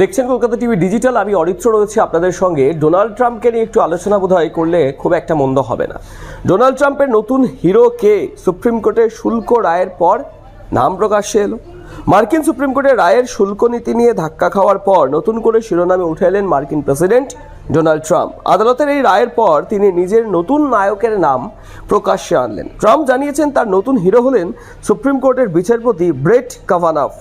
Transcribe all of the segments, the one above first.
দেখছেন Kolkata TV digital. আমি অরিত্র রয়েছে আপনাদের সঙ্গে। ডোনাল্ড ট্রাম্পকে নিয়ে একটু আলোচনা বোধহয় করলে খুব একটা মন্দ হবে না। ডোনাল্ড ট্রাম্পের নতুন হিরো কে? সুপ্রিম কোর্টের শুল্ক রায়ের পর নাম প্রকাশ্যে এলো। মার্কিন সুপ্রিম কোর্টের রায়ের শুল্ক নীতি নিয়ে ধাক্কা খাওয়ার পর নতুন করে শিরোনামে উঠে এলেন মার্কিন প্রেসিডেন্ট ডোনাল্ড ট্রাম্প। আদালতের এই রায়ের পর তিনি নিজের নতুন নায়কের নাম প্রকাশ্যে আনলেন। ট্রাম্প জানিয়েছেন তার নতুন হিরো হলেন সুপ্রিম কোর্টের বিচারপতি ব্রেট কাভানাফ।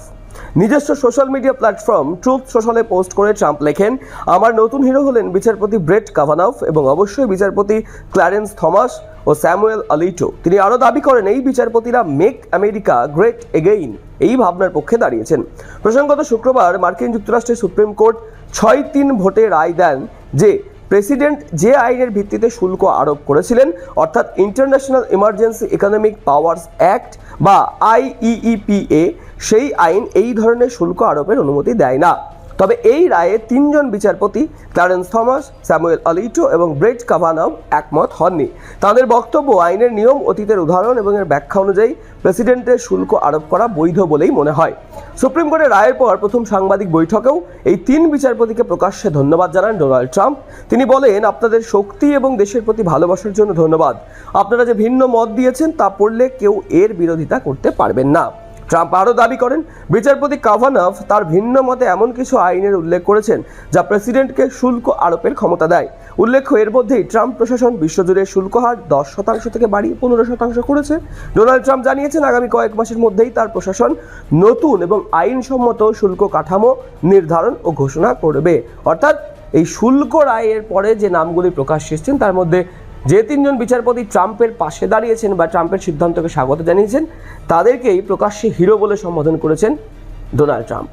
নিজস্ব সোশ্যাল মিডিয়া প্ল্যাটফর্ম ট্রুথ সোশ্যালে পোস্ট করে ট্রাম্প লেখেন, আমার নতুন হিরো হলেন বিচারপতি ব্রেট কাভানাফ এবং অবশ্যই বিচারপতি ক্ল্যারেন্স থমাস ও স্যামুয়েল আলিটো। তিনি আরও দাবি করেন এই বিচারপতিরা মেক আমেরিকা গ্রেট এগেইন এই ভাবনার পক্ষে দাঁড়িয়েছেন। প্রসঙ্গত শুক্রবার মার্কিন যুক্তরাষ্ট্রের সুপ্রিম কোর্ট 6-3 ভোটে রায় দেন যে প্রেসিডেন্ট যে আইনের ভিত্তিতে শুল্ক আরোপ করেছিলেন, অর্থাৎ international emergency economic powers act বা IEEPA, সেই আইন এই ধরনের শুল্ক আরোপের অনুমতি দেয় না। তবে এই রায়ে 3 জন বিচারপতি ক্লারেন্স থমাস, স্যামুয়েল আলিটো এবং ব্রেট কাভানাভ একমত হননি। তাদের বক্তব্য, আইনের নিয়ম অতীতের উদাহরণ এবং এর ব্যাখ্যা অনুযায়ী প্রেসিডেন্টের শুল্ক আরোপ করা বৈধ বলেই মনে হয়। সুপ্রিম কোর্টের রায়ের পর প্রথম সাংবাদিক বৈঠকেও এই 3 বিচারপতিকে প্রকাশ্যে ধন্যবাদ জানান ডোনাল্ড ট্রাম্প। তিনি বলেন, আপনাদের শক্তি এবং দেশের প্রতি ভালোবাসার জন্য ধন্যবাদ। আপনারা যে ভিন্ন মত দিয়েছেন তা পড়লে কেউ এর বিরোধিতা করতে পারবেন না। ট্রাম্প আরও দাবি করেন, বিচারপতি কাভানাফ তার ভিন্ন মতে এমন কিছু আইনের উল্লেখ করেছেন যা প্রেসিডেন্টকে শুল্ক আরোপের ক্ষমতা দেয়। উল্লেখ্য, এর মধ্যেই ট্রাম্প প্রশাসন বিশ্বজুড়ে শুল্ক হার 10% থেকে বাড়িয়ে 15% করেছে। ডোনাল্ড ট্রাম্প জানিয়েছেন আগামী কয়েক মাসের মধ্যেই তার প্রশাসন নতুন এবং আইনসম্মত শুল্ক কাঠামো নির্ধারণ ও ঘোষণা করবে। অর্থাৎ এই শুল্ক রায়ের পরে যে নামগুলি প্রকাশ্যে এসেছেন তার মধ্যে যে 3 জন বিচারপতি ট্রাম্পের পাশে দাঁড়িয়েছেন বা ট্রাম্পের সিদ্ধান্তকে স্বাগত জানিয়েছেন, তাদেরকেই প্রকাশ্যে হিরো বলে সম্বোধন করেছেন ডোনাল্ড ট্রাম্প।